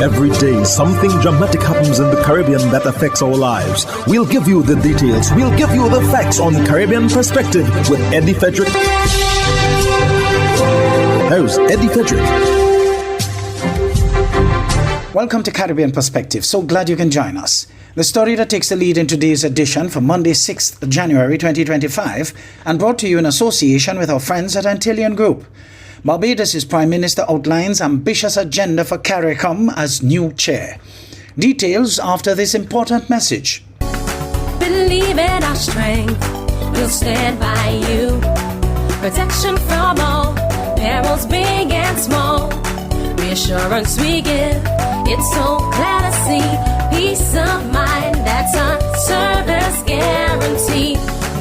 Every day, something dramatic happens in the Caribbean that affects our lives. We'll give you the details. We'll give you the facts on Caribbean Perspective with Eddie Frederick. Host Eddie Frederick. Welcome to Caribbean Perspective. So glad you can join us. The story that takes the lead in today's edition for Monday, 6th January 2025, and brought to you in association with our friends at Antillean Group. Barbados' Prime Minister outlines ambitious agenda for CARICOM as new chair. Details after this important message. Believe in our strength, we'll stand by you. Protection from all, perils big and small. Reassurance we give, it's so glad to see. Peace of mind, that's our service guarantee.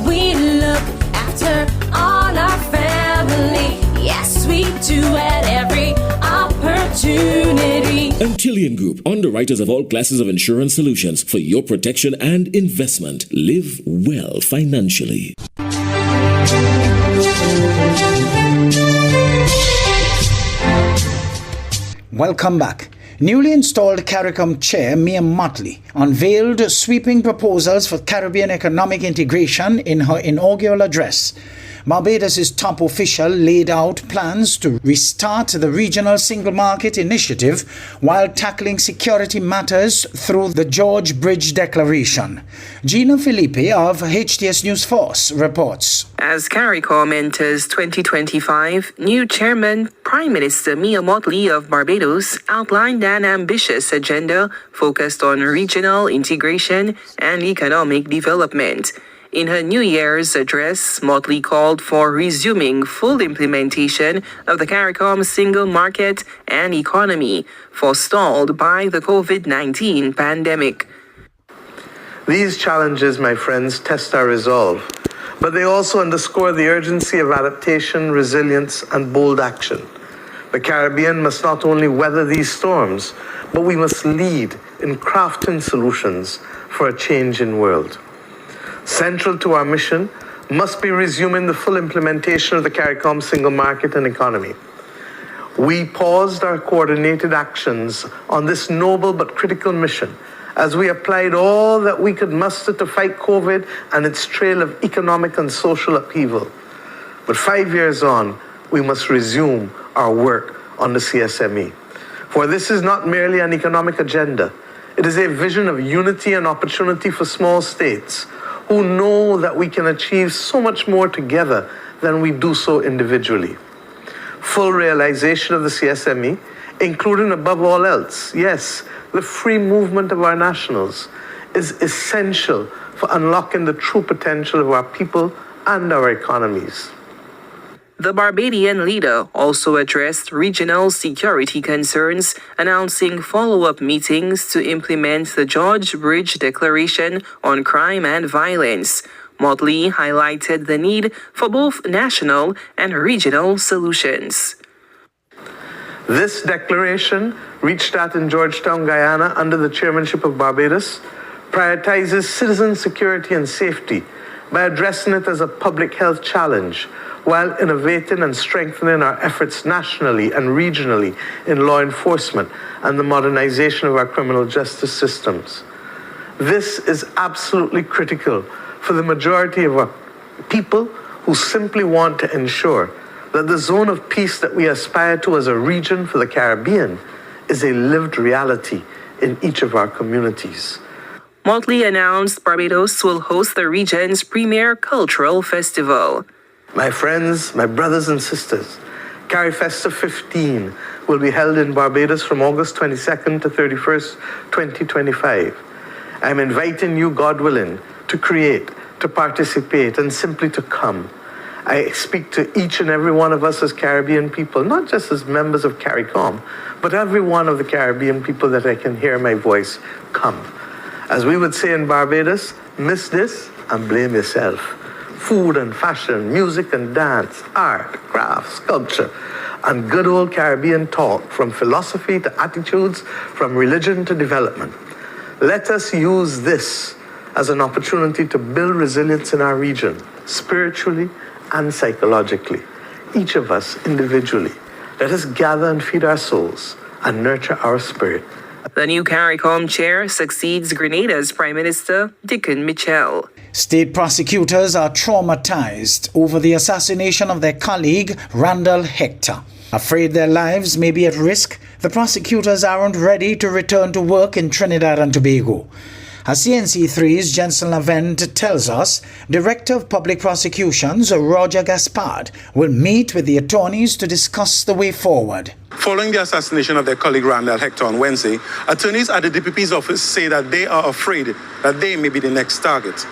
We look after all our family. Yes, we do at every opportunity. Antillean Group, underwriters of all classes of insurance solutions for your protection and investment. Live well financially. Welcome back. Newly installed CARICOM chair Mia Motley unveiled sweeping proposals for Caribbean economic integration in her inaugural address. Barbados' top official laid out plans to restart the regional single market initiative while tackling security matters through the George Bridge Declaration. Gina Felipe of HTS News Force reports. As CARICOM enters 2025, new chairman Prime Minister Mia Motley of Barbados outlined an ambitious agenda focused on regional integration and economic development. In her New Year's address, Motley called for resuming full implementation of the CARICOM single market and economy, forestalled by the COVID-19 pandemic. These challenges, my friends, test our resolve, but they also underscore the urgency of adaptation, resilience, and bold action. The Caribbean must not only weather these storms, but we must lead in crafting solutions for a changing world. Central to our mission must be resuming the full implementation of the CARICOM single market and economy. We paused our coordinated actions on this noble but critical mission as we applied all that we could muster to fight COVID and its trail of economic and social upheaval. But 5 years on, we must resume our work on the CSME. For this is not merely an economic agenda. It is a vision of unity and opportunity for small states who know that we can achieve so much more together than we do so individually. Full realization of the CSME, including above all else, yes, the free movement of our nationals, is essential for unlocking the true potential of our people and our economies. The Barbadian leader also addressed regional security concerns, announcing follow-up meetings to implement the George Bridge Declaration on Crime and Violence. Motley highlighted the need for both national and regional solutions. This declaration, reached out in Georgetown, Guyana, under the chairmanship of Barbados, prioritizes citizen security and safety by addressing it as a public health challenge, while innovating and strengthening our efforts nationally and regionally in law enforcement and the modernization of our criminal justice systems. This is absolutely critical for the majority of our people who simply want to ensure that the zone of peace that we aspire to as a region for the Caribbean is a lived reality in each of our communities. Motley announced Barbados will host the region's premier cultural festival. My friends, my brothers and sisters, CariFesta 15 will be held in Barbados from August 22nd to 31st, 2025. I'm inviting you, God willing, to create, to participate, and simply to come. I speak to each and every one of us as Caribbean people, not just as members of CARICOM, but every one of the Caribbean people that I can hear my voice. Come. As we would say in Barbados, miss this and blame yourself. Food and fashion, music and dance, art, craft, sculpture, and good old Caribbean talk, from philosophy to attitudes, from religion to development. Let us use this as an opportunity to build resilience in our region, spiritually and psychologically. Each of us individually, let us gather and feed our souls and nurture our spirit The new CARICOM chair succeeds Grenada's Prime Minister, Dickon Mitchell. State prosecutors are traumatized over the assassination of their colleague, Randall Hector. Afraid their lives may be at risk, the prosecutors aren't ready to return to work in Trinidad and Tobago. As CNC3's Jensen Lavent tells us, Director of Public Prosecutions Roger Gaspard will meet with the attorneys to discuss the way forward. Following the assassination of their colleague Randall Hector on Wednesday, attorneys at the DPP's office say that they are afraid that they may be the next target.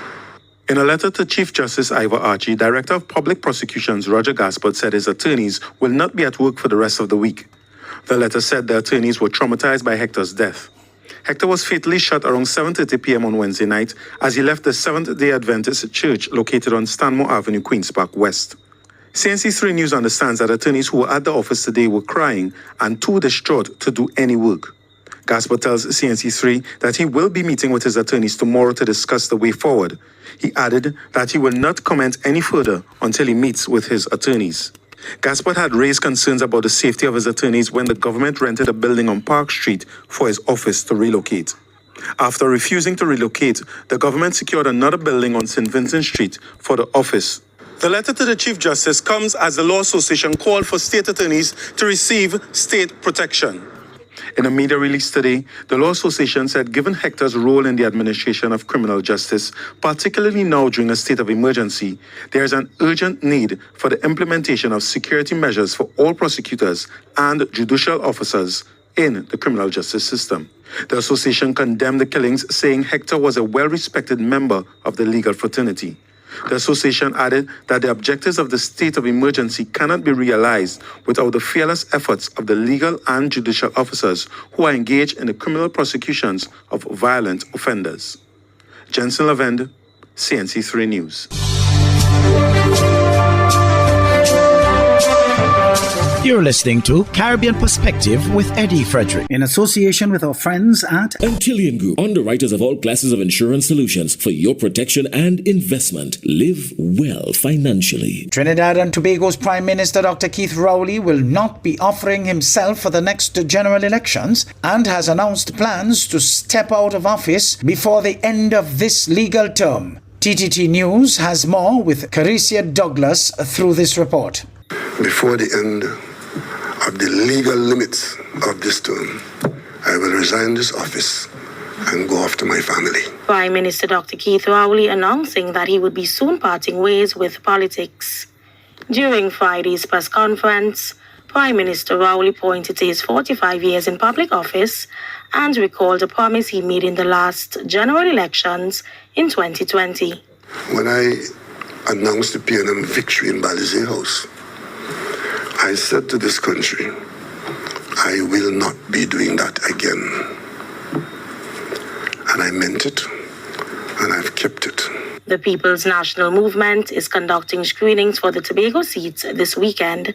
In a letter to Chief Justice Ivor Archie, Director of Public Prosecutions Roger Gaspard said his attorneys will not be at work for the rest of the week. The letter said the attorneys were traumatized by Hector's death. Hector was fatally shot around 7:30 p.m. on Wednesday night as he left the Seventh-day Adventist Church located on Stanmore Avenue, Queen's Park West. CNC3 News understands that attorneys who were at the office today were crying and too distraught to do any work. Gaspard tells CNC3 that he will be meeting with his attorneys tomorrow to discuss the way forward. He added that he will not comment any further until he meets with his attorneys. Gaspard had raised concerns about the safety of his attorneys when the government rented a building on Park Street for his office to relocate. After refusing to relocate, the government secured another building on St. Vincent Street for the office. The letter to the Chief Justice comes as the Law Association called for state attorneys to receive state protection. In a media release today, the Law Association said given Hector's role in the administration of criminal justice, particularly now during a state of emergency, there is an urgent need for the implementation of security measures for all prosecutors and judicial officers in the criminal justice system. The association condemned the killings, saying Hector was a well-respected member of the legal fraternity. The association added that the objectives of the state of emergency cannot be realized without the fearless efforts of the legal and judicial officers who are engaged in the criminal prosecutions of violent offenders. Jensen Lavend, CNC3 News. You're listening to Caribbean Perspective with Eddie Frederick, in association with our friends at Antillean Group, underwriters of all classes of insurance solutions for your protection and investment. Live well financially. Trinidad and Tobago's Prime Minister Dr. Keith Rowley will not be offering himself for the next general elections and has announced plans to step out of office before the end of this legal term. TTT News has more with Caricia Douglas through this report. Before the end of the legal limits of this term, I will resign this office and go off to my family. Prime Minister Dr. Keith Rowley announcing that he would be soon parting ways with politics. During Friday's press conference, Prime Minister Rowley pointed to his 45 years in public office and recalled a promise he made in the last general elections in 2020. When I announced the PNM victory in Balizé House, I said to this country, I will not be doing that again. And I meant it, and I've kept it. The People's National Movement is conducting screenings for the Tobago seats this weekend,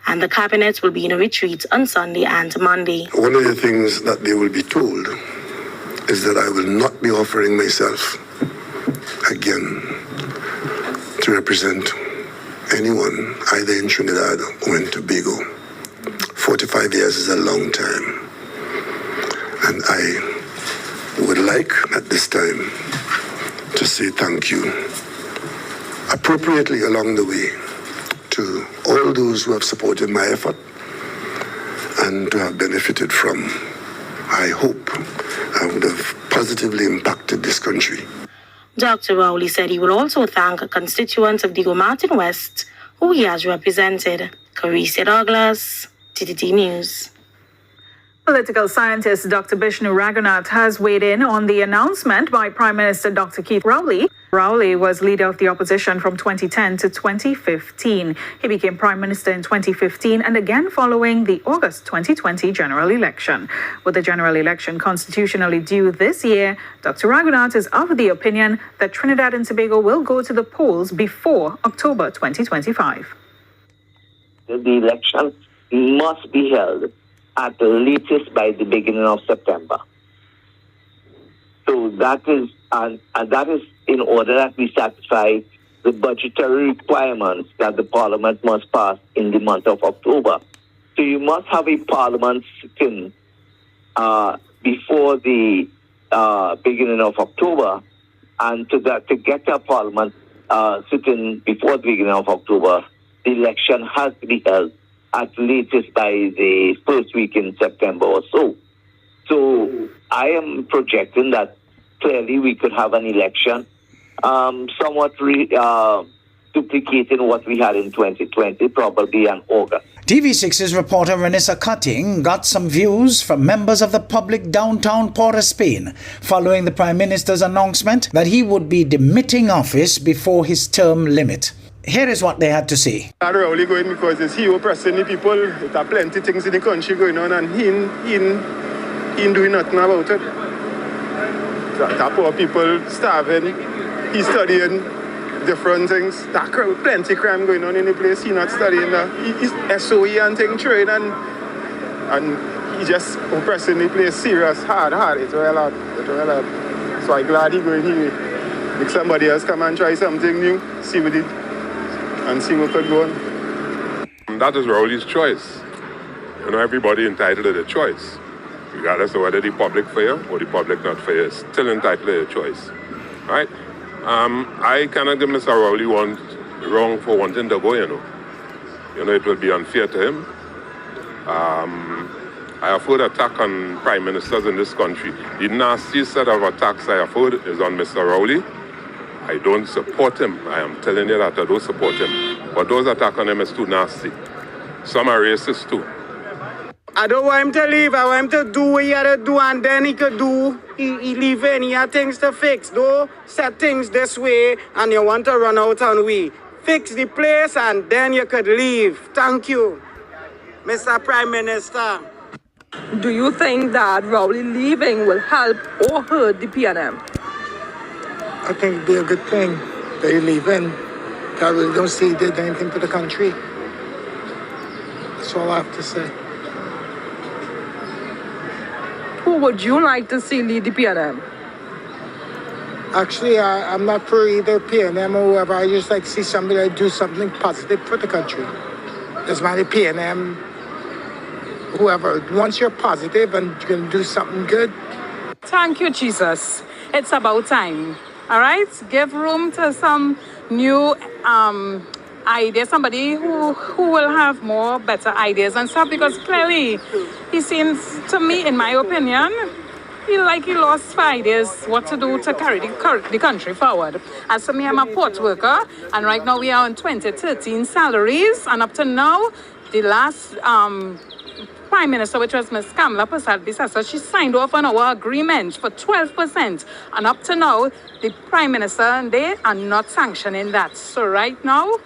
and the cabinet will be in a retreat on Sunday and Monday. One of the things that they will be told is that I will not be offering myself again to represent anyone, either in Trinidad or in Tobago. 45 years is a long time. And I would like at this time to say thank you appropriately along the way to all those who have supported my effort and to have benefited from, I hope, I would have positively impacted this country. Dr. Rowley said he will also thank constituents of Diego Martin West, who he has represented. Caricia Douglas, TTT News. Political scientist Dr. Bishnu Raghunath has weighed in on the announcement by Prime Minister Dr. Keith Rowley. Rowley was leader of the opposition from 2010 to 2015. He became Prime Minister in 2015 and again following the August 2020 general election. With the general election constitutionally due this year, Dr. Raghunath is of the opinion that Trinidad and Tobago will go to the polls before October 2025. The election must be held at the latest by the beginning of September. So that is in order that we satisfy the budgetary requirements that the Parliament must pass in the month of October. So you must have a Parliament sitting before before the beginning of October, and to get a parliament sitting before the beginning of October, the election has to be held at latest by the first week in September or so. So I am projecting that clearly we could have an election somewhat duplicating what we had in 2020, probably in August. TV6's reporter Renessa Cutting got some views from members of the public downtown Port of Spain following the Prime Minister's announcement that he would be demitting office before his term limit. Here is what they had to say. I'm only going because it's he oppressing the people. There are plenty of things in the country going on, and he doing nothing about it. There are poor people starving. He's studying different things. There are plenty of crime going on in the place. He's not studying that. He's SOE and thing trade, and he just oppressing the place serious, hard. It's real hard. So I'm glad he's going here. Make somebody else come and try something new, see what it, and see what could go on. That is Rowley's choice. You know, everybody entitled to the choice. Regardless of whether the public fair or the public not fair, is still entitled to the choice. Right? I cannot give Mr. Rowley wrong for wanting to go, you know. You know, it will be unfair to him. I have heard attack on prime ministers in this country. The nastiest set of attacks I have heard is on Mr. Rowley. I don't support him. I am telling you that I don't support him. But those attacks on him is too nasty. Some are racist too. I don't want him to leave. I want him to do what he had to do, and then he could do. He leaving. He had things to fix. Don't set things this way and you want to run out on we. Fix the place and then you could leave. Thank you, Mr. Prime Minister. Do you think that Rowley leaving will help or hurt the PNM? I think it'd be a good thing that you're leaving. I really don't see he did anything for the country. That's all I have to say. Who would you like to see lead the PNM? Actually, I'm not for either PNM or whoever. I just like to see somebody that do something positive for the country. Doesn't matter PNM, whoever. Once you're positive and you're going to do something good. Thank you, Jesus. It's about time. All right? Give room to some new ideas, somebody who will have more better ideas and stuff, because clearly he seems to me, in my opinion, he lost 5 years what to do to carry the country forward. As for me, I'm a port worker, and right now we are on 2013 salaries, and up to now, the last Prime Minister, which was Ms. Kamala Persad-Bissessar, she signed off on our agreement for 12%, and up to now, the Prime Minister and they are not sanctioning that. So right now,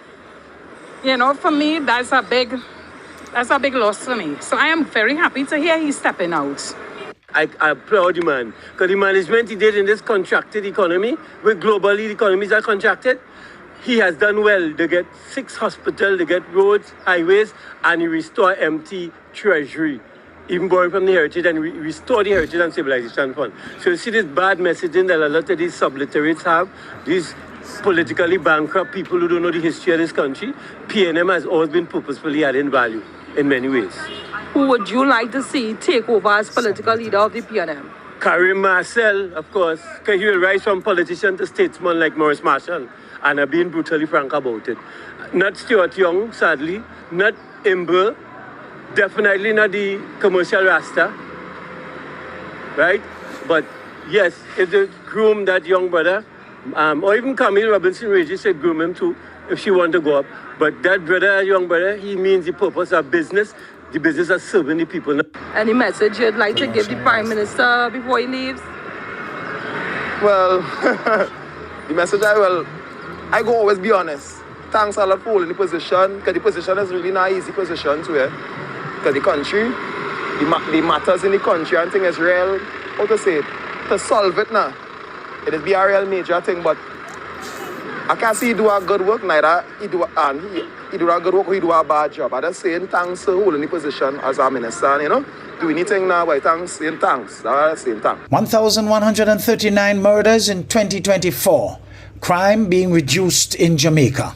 you know, for me, that's a big loss for me. So I am very happy to hear he's stepping out. I applaud the man, because the management he did in this contracted economy, where globally the economies are contracted, he has done well. They get 6 hospitals, they get roads, highways, and he restore empty treasury, even borrowing from the heritage, and restore the heritage and civilization fund. So you see this bad messaging that a lot of these subliterates have, these politically bankrupt people who don't know the history of this country. PNM has always been purposefully adding value in many ways. Who would you like to see take over as political leader of the PNM? Karim Marcel, of course, because he will rise from politician to statesman like Maurice Marshall, and I'm being brutally frank about it. Not Stuart Young, sadly, not Imber, definitely not the commercial Rasta, right? But yes, if they groom that young brother, or even Camille Robinson-Regis said groom him too, if she want to go up. But that brother, young brother, he means the purpose of business. The business is serving the people. Any message you'd like to give the Prime Minister before he leaves? Well, the message I go always be honest. Thanks a lot for holding the position, because the position is really not an easy position to wear. Because the country, the matters in the country and thing is real, how to say it, to solve it now. It is be a real major thing, but I can't see he do a good work, neither he do a good work or he do a bad job. I just saying thanks for holding the position as a minister, you know. Do anything now by thanks, saying thanks. That's saying thanks. 1,139 murders in 2024. Crime being reduced in Jamaica.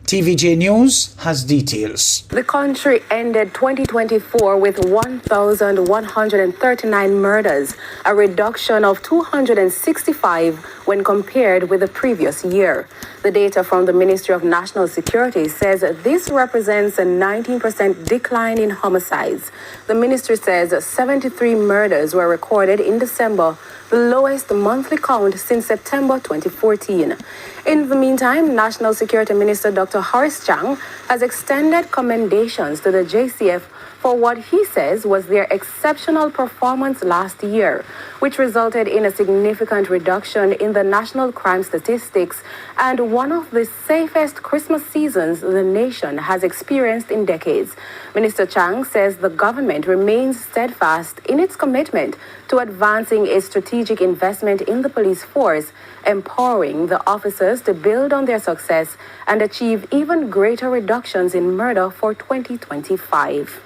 TVJ News has details. The country ended 2024 with 1,139 murders, a reduction of 265 when compared with the previous year. The data from the Ministry of National Security says this represents a 19% decline in homicides. The ministry says 73 murders were recorded in December, the lowest monthly count since September 2014. In the meantime, National Security Minister Dr. Horace Chang has extended commendations to the JCF for what he says was their exceptional performance last year, which resulted in a significant reduction in the national crime statistics and one of the safest Christmas seasons the nation has experienced in decades. Minister Chang says the government remains steadfast in its commitment to advancing a strategic investment in the police force, empowering the officers to build on their success and achieve even greater reductions in murder for 2025.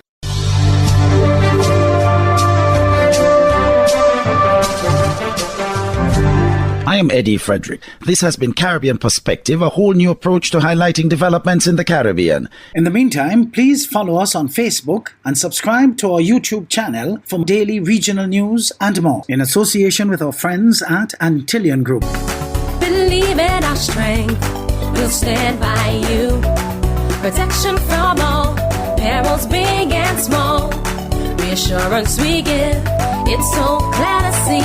I am Eddie Frederick. This has been Caribbean Perspective, a whole new approach to highlighting developments in the Caribbean. In the meantime, please follow us on Facebook and subscribe to our YouTube channel for daily regional news and more, in association with our friends at Antillian Group. Believe in our strength, we'll stand by you. Protection from all perils, big and small. Reassurance we give, it's so clear to see.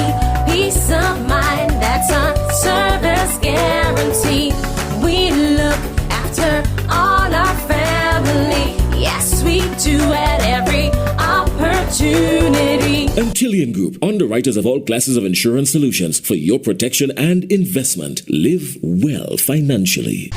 Peace of mind, that's our service guarantee. We look after all our family. Yes, we do at every opportunity. Antillian Group, underwriters of all classes of insurance solutions for your protection and investment. Live well financially.